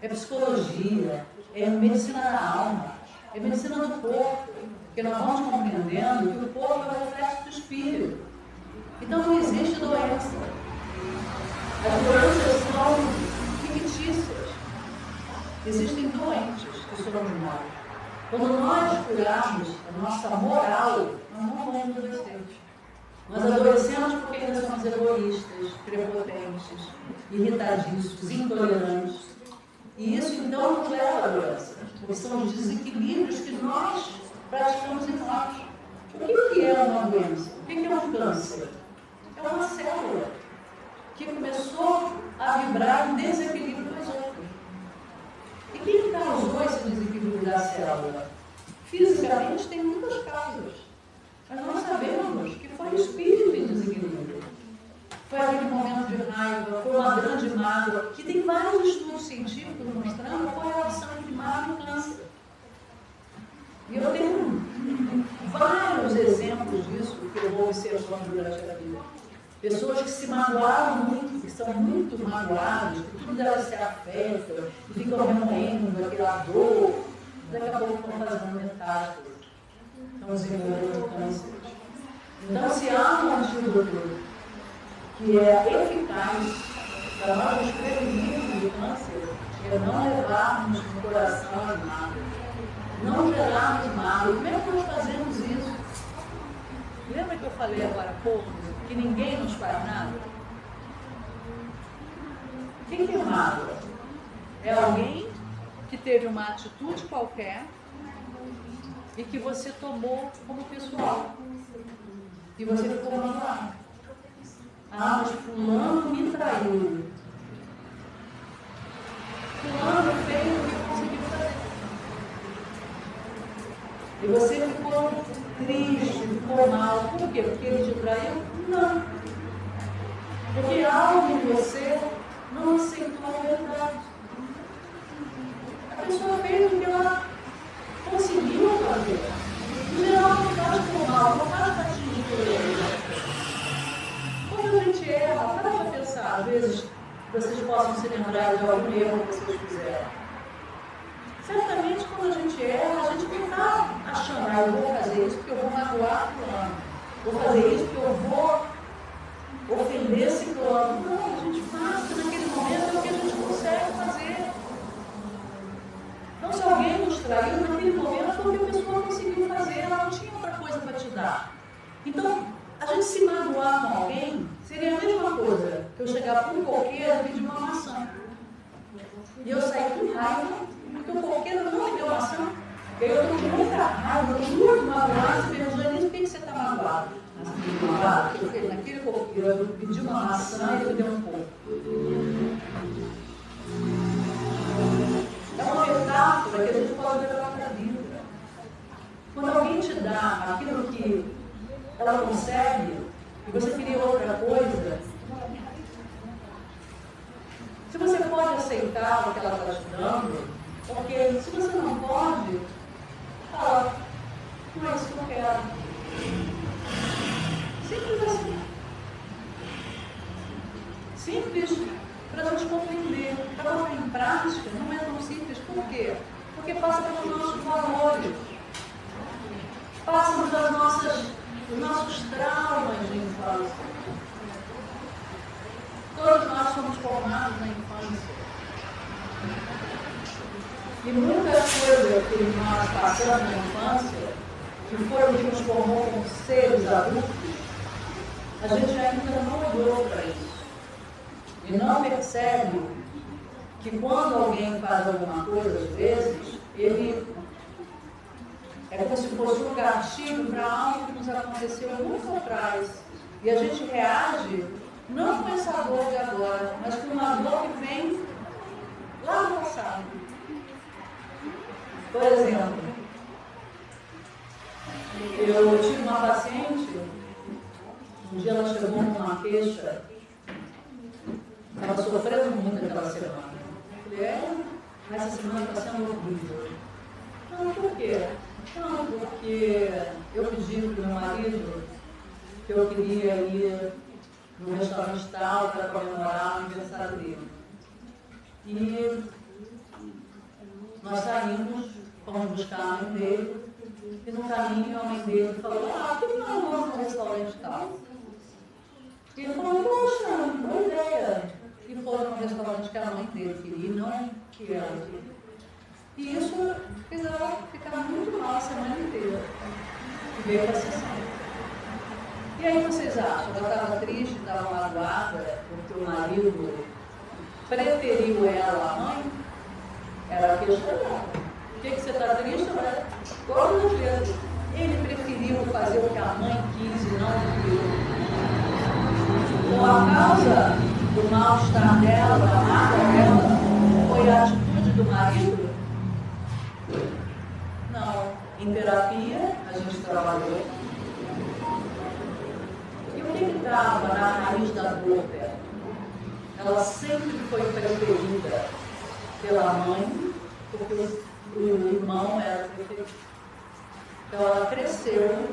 é psicologia, é medicina da alma, é medicina do corpo, porque nós vamos compreendendo que o corpo é o reflexo do espírito. Então não existe doença. As doenças são fictícias. Existem doentes que somos nós. Quando nós curarmos a nossa moral, nós não vamos adoecer. Nós adoecemos porque ainda somos egoístas, prepotentes, irritadiços, intolerantes. E isso então nos leva à doença, porque são os desequilíbrios que nós praticamos em nós. O que é uma doença? O que é um câncer? É uma célula que começou a vibrar em desequilíbrio com as outras. E quem causou esse desequilíbrio da célula? Fisicamente tem muitas causas, mas nós sabemos que foi o espírito em desequilíbrio. Foi aquele momento de raiva, foi uma grande mágoa, que tem vários estudos científicos mostrando qual é a relação entre mágoa e câncer. E eu tenho vários exemplos disso que eu vou observando durante a vida. Pessoas que se magoaram muito, que são muito magoadas, que tudo delas se afeta, e ficam remoendo aquela dor, daqui a pouco estão fazendo metástase, estão desenvolvendo câncer. Então, se há um antídoto que é eficaz para nós nos prevenirmos do câncer, é não levarmos no coração as mágoas, não gerarmos mágoas. Como é que nós fazemos isso? Lembra que eu falei agora há pouco que ninguém nos faz nada? O que é mágoa? É alguém que teve uma atitude qualquer e que você tomou como pessoal. E você ficou magoado. Ah, mas fulano me traiu. Fulano fez o que conseguiu fazer. E você ficou triste, ficou mal. Por quê? Porque ele te traiu? Não. Porque algo em você não aceitou a verdade. A pessoa fez o que ela conseguiu fazer. Em geral, não faz por mal, não faz para atingir Quando a gente erra, para pra pensar, às vezes vocês possam se lembrar de algum erro que vocês fizeram. Certamente, quando a gente erra, a gente não está achando, eu vou fazer isso porque eu vou magoar fulano, vou fazer isso porque eu vou ofender esse plano. Não, a gente faz, porque naquele momento é o que a gente consegue fazer. Então, se alguém nos traiu, naquele momento foi o que a pessoa conseguiu fazer, ela não tinha outra coisa para te dar. Então, a gente se magoar com alguém seria a mesma coisa que eu chegar para um coqueiro e pedir uma maçã. E eu sair com raiva, porque o coqueiro não me deu maçã. E aí eu estou com muita raiva, eu estou muito magoada, você perguntou, por que você está magoado? Porque naquele coqueiro eu pedi uma maçã e ele deu um pouco. É uma metáfora que a gente pode levar para a vida. Quando alguém te dá aquilo que ela consegue e você queria outra coisa, se você pode aceitar o que ela está te dando, ok. Se você não pode, fala, não é isso que eu quero. Simples assim. Simples para a gente compreender. Para colocar em prática não é tão simples. Por quê? Porque passa pelos nossos valores. Passa dos nossos traumas de infância. Todos nós somos formados na infância. E muitas coisas que nós passamos na infância, que foram que nos formou como seres adultos, a gente ainda não olhou para isso. E não percebe que quando alguém faz alguma coisa, às vezes, ele é como se fosse um gatilho para algo que nos aconteceu muito atrás. E a gente reage não com essa dor de agora, mas com uma dor que vem lá do passado. Por exemplo, eu tive uma paciente, um dia ela chegou com uma queixa, estava sofrendo muito aquela semana. Eu falei, essa semana está sendo horrível. Não, por quê? Não, porque eu pedi para o meu marido que eu queria ir no restaurante tal para comemorar o aniversário dele. E nós saímos, fomos buscar a mãe dele, e no caminho a mãe dele falou, por que não vamos no restaurante tal? E ele falou, poxa, boa ideia. E foram no restaurante que a mãe dele queria, não que ela queria. E isso fez ela ficar muito mal a semana inteira. E veio para a sessão. E aí vocês acham? Ela estava triste, estava magoada, porque o marido preferiu ela à mãe? Era a queixa dela. Por que você está triste? Todas as vezes. Ele preferiu fazer o que a mãe quis e não o que eu. Então a causa do mal-estar dela, da mágoa dela, foi a atitude do marido? Não. Em terapia, a gente trabalhou. E o que estava na raiz da dor dela? Ela sempre foi preferida pela mãe, porque o irmão era preferido. Então ela cresceu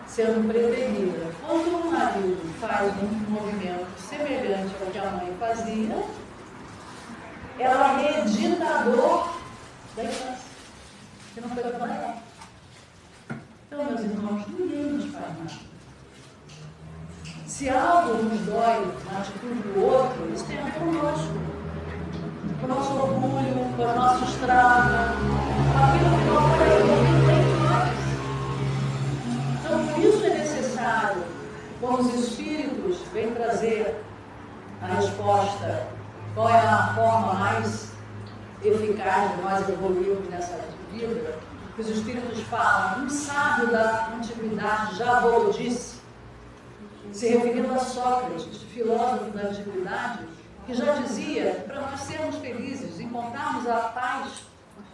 sendo preferida. Quando o marido faz um movimento semelhante ao que a mãe fazia, ela reedita a dor da infância, que não foi da mãe. Então, meus irmãos, ninguém nos faz nada. Se algo nos dói na atitude do outro, isso tem a ver conosco. Com o nosso orgulho, com os nossos traumas, com aquilo que não foi em nós. Então, por isso é necessário, quando os espíritos vêm trazer a resposta, qual é a forma mais eficaz de nós evoluirmos nessa vida, que os espíritos falam, um sábio da antiguidade já o disse, se referindo a Sócrates, filósofo da antiguidade, que já dizia, para nós sermos felizes, encontrarmos a paz,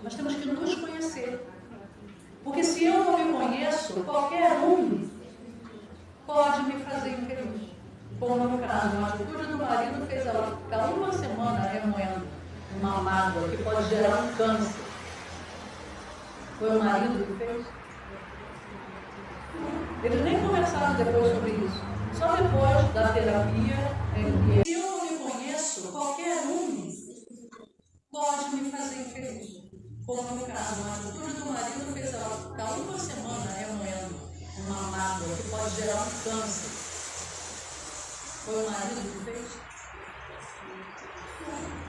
nós temos que nos conhecer. Porque se eu não me conheço, qualquer um pode me fazer infeliz. Como no caso, uma atitude do marido fez ela ficar uma semana remoendo uma mágoa que pode gerar um câncer. Foi o marido que fez? Eles nem conversaram depois sobre isso. Só depois da terapia é que se eu não me conheço, qualquer um pode me fazer infeliz. Como no caso, a atitude do marido fez ela ficar uma semana remoendo uma mágoa que pode gerar um câncer. Foi o marido que fez?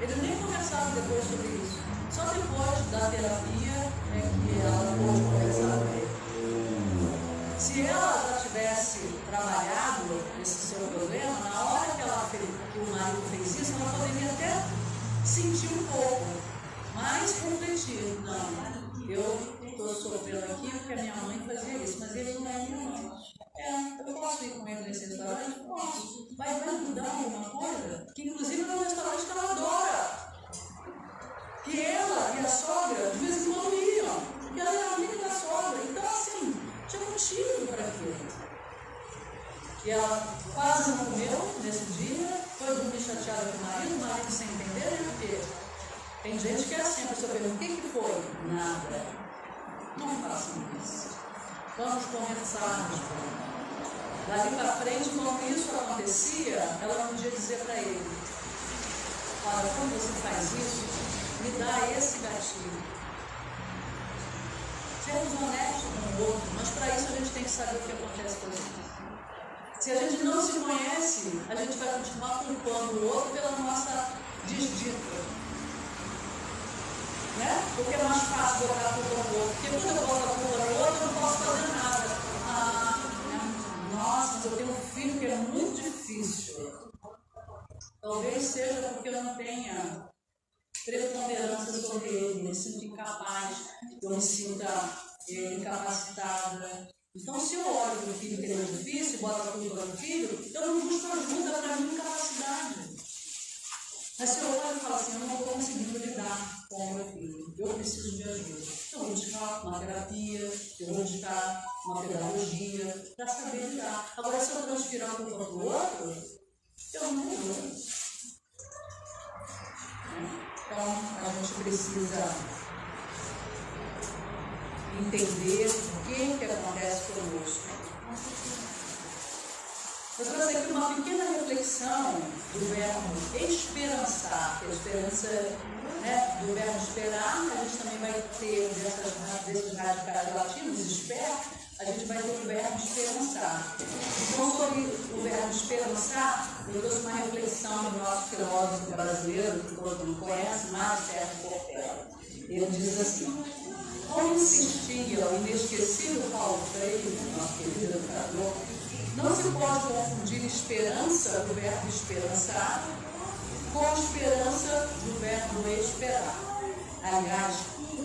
Eles nem conversaram depois sobre isso. Só depois da terapia é que ela pôde conversar com ele. Se ela já tivesse trabalhado esse seu problema, na hora que o marido fez isso, ela poderia até sentir um pouco, mas refletir. Não, eu estou sofrendo aqui porque a minha mãe fazia isso, mas ele não é minha mãe. Eu posso ir com ele nesse restaurante? Posso. Vai mudar alguma coisa? Que inclusive é um restaurante que ela adora. Que ela e a sogra de vez em quando iam, porque ela era amiga da sogra. Então, assim, tinha motivo para aquilo. E ela quase não comeu nesse dia, foi dormir chateada com o marido sem entender o quê? Tem gente que é assim, a pessoa pergunta, o que foi? Nada. Não façam isso. Vamos conversar. Dali para frente, quando isso acontecia, ela não podia dizer para ele, olha, quando você faz isso, me dá esse gatilho. Sermos honestos com o outro, mas para isso a gente tem que saber o que acontece com a gente. Se a gente não se conhece, a gente vai continuar culpando o outro pela nossa desdita. Né? Porque é mais fácil botar a culpa no outro. Porque quando eu boto a culpa no outro, eu não posso fazer nada. Nossa, mas eu tenho um filho que é muito difícil. Talvez seja porque eu não tenha preponderância sobre ele, eu me sinto incapaz, eu me sinto incapacitada. Então, se eu olho para o filho que ele é difícil e boto a culpa no filho, eu não busco ajuda para a minha incapacidade. Mas se eu olho e falo assim, eu não estou conseguindo lidar com o meu filho, eu preciso de ajuda. Eu vou buscar uma terapia, eu vou buscar uma pedagogia para saber lidar. Agora, se eu transferir a culpa para o outro, eu não vou. Então, a gente precisa entender o que acontece conosco. Eu trouxe aqui uma pequena reflexão do verbo esperançar, que a esperança, né, do verbo esperar, a gente também vai ter desses radicais latinos, espera, a gente vai ter o verbo esperançar. Então, sobre o verbo esperançar, eu trouxe uma reflexão do nosso filósofo brasileiro, que todo mundo conhece, Mário Sérgio Cortella. Ele diz assim, como insistia o inesquecível Paulo Freire, nosso querido educador, não se pode confundir esperança do verbo esperançar com esperança do verbo esperar. Aliás,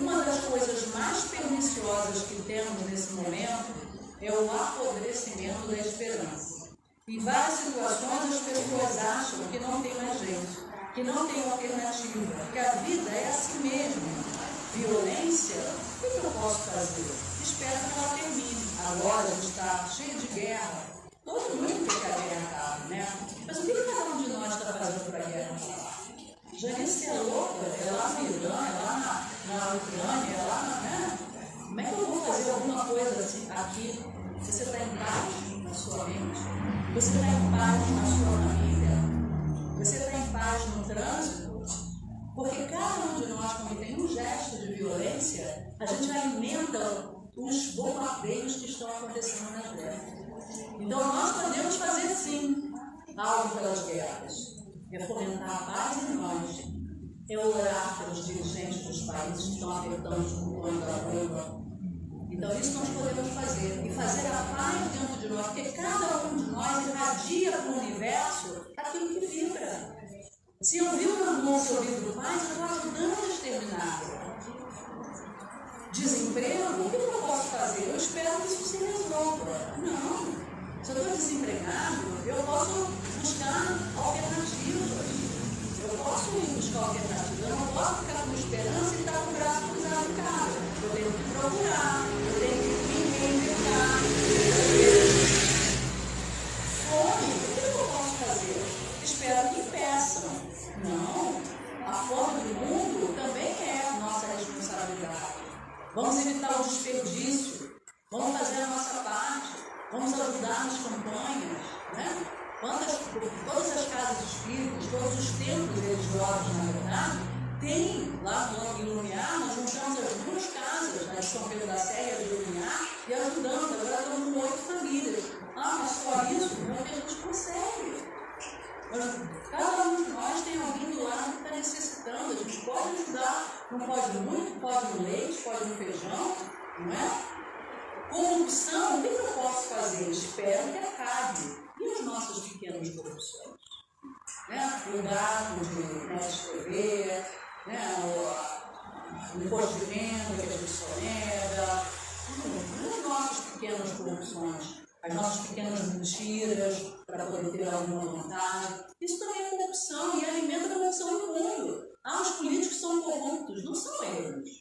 uma das coisas mais perniciosas que temos nesse momento é o apodrecimento da esperança. Em várias situações as pessoas acham que não tem mais jeito, que não tem alternativa, que a vida é assim mesmo. Violência, o que eu posso fazer? Espero que ela termine. Agora a gente está cheio de guerra. Todo mundo quer que a guerra acabe, né? Mas o que cada um de nós está fazendo para a guerra acabar? Janice é louca, é lá na Irã, é lá na Ucrânia, é lá na... Né? Como é que eu vou fazer alguma coisa assim aqui? Você está em paz na sua mente? Você está em paz na sua família? Você está em paz no trânsito? Porque cada um de nós, quando tem um gesto de violência, a gente alimenta os bombardeios que estão acontecendo na terra. Então, nós podemos fazer, sim, algo pelas guerras. É fomentar a paz em nós. É orar pelos dirigentes dos países que estão apertando os botões da bomba. Então, isso nós podemos fazer. E fazer a paz dentro de nós. Porque cada um de nós irradia para o universo aquilo que vibra. Se eu vibro no bom sorriso do Pai, eu estou ajudando a exterminar. Desemprego, o que eu posso fazer? Eu espero que isso se resolva. Não. Se eu estou desempregado, eu posso buscar alternativas. Eu posso ir buscar alternativas. Eu não posso ficar com esperança e estar com o braço cruzado em casa. Eu tenho que procurar, eu tenho que me reinventar. Fome, o que eu posso fazer? Espero que peçam. Não. A fome do mundo também é nossa responsabilidade. Vamos evitar o desperdício. Vamos fazer a nossa parte, vamos ajudar nas campanhas, né? Todas as casas espíritas, todos os templos religiosos, na verdade, tem lá no Lumiar, nós juntamos as duas casas, a de São Pedro da Serra e a de Lumiar, e ajudamos, agora estamos com 8 famílias. Ah, mas só isso? Não é que a gente consegue. Cada um de nós tem alguém do lado que está necessitando, a gente pode ajudar, não pode muito, pode no leite, pode no feijão, não é? Corrupção, o que eu posso fazer? Espero que acabe. E as nossas pequenas corrupções? Né? O gato de escrever, né? O imposto de renda que a gente sonega, as nossas pequenas corrupções, as nossas pequenas mentiras para poder ter alguma vantagem. Isso também é corrupção e alimenta a corrupção no mundo. Ah, os políticos são corruptos. Não são eles.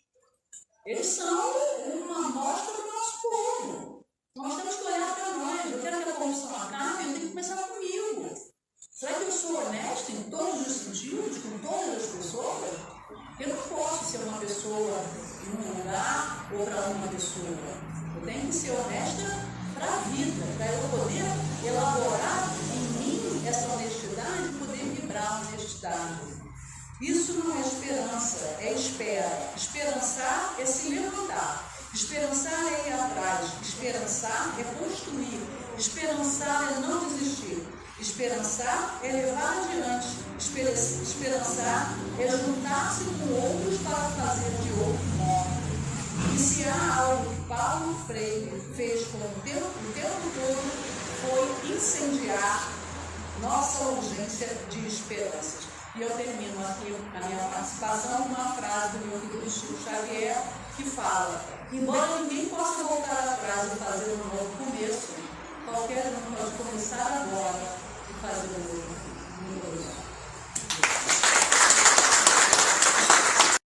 Eles são uma amostra do nosso povo. Nós temos que olhar para nós. Eu quero que a corrupção acabe, eu tenho que começar comigo. Será que eu sou honesta em todos os sentidos, com todas as pessoas? Eu não posso ser uma pessoa em um lugar ou para uma pessoa. Eu tenho que ser honesta para a vida, para eu poder elaborar em mim essa honestidade e poder vibrar a honestidade. Isso não é esperança, é espera. Esperançar é se levantar. Esperançar é ir atrás. Esperançar é construir. Esperançar é não desistir. Esperançar é levar adiante. Esperançar é juntar-se com outros para fazer de outro modo. E se há algo que Paulo Freire fez com o tempo todo, foi incendiar nossa urgência de esperanças. E eu termino aqui a minha participação com uma frase do meu querido Chico Xavier, que fala: embora ninguém possa voltar atrás e fazer um novo começo, qualquer um pode começar agora e fazer um novo começo.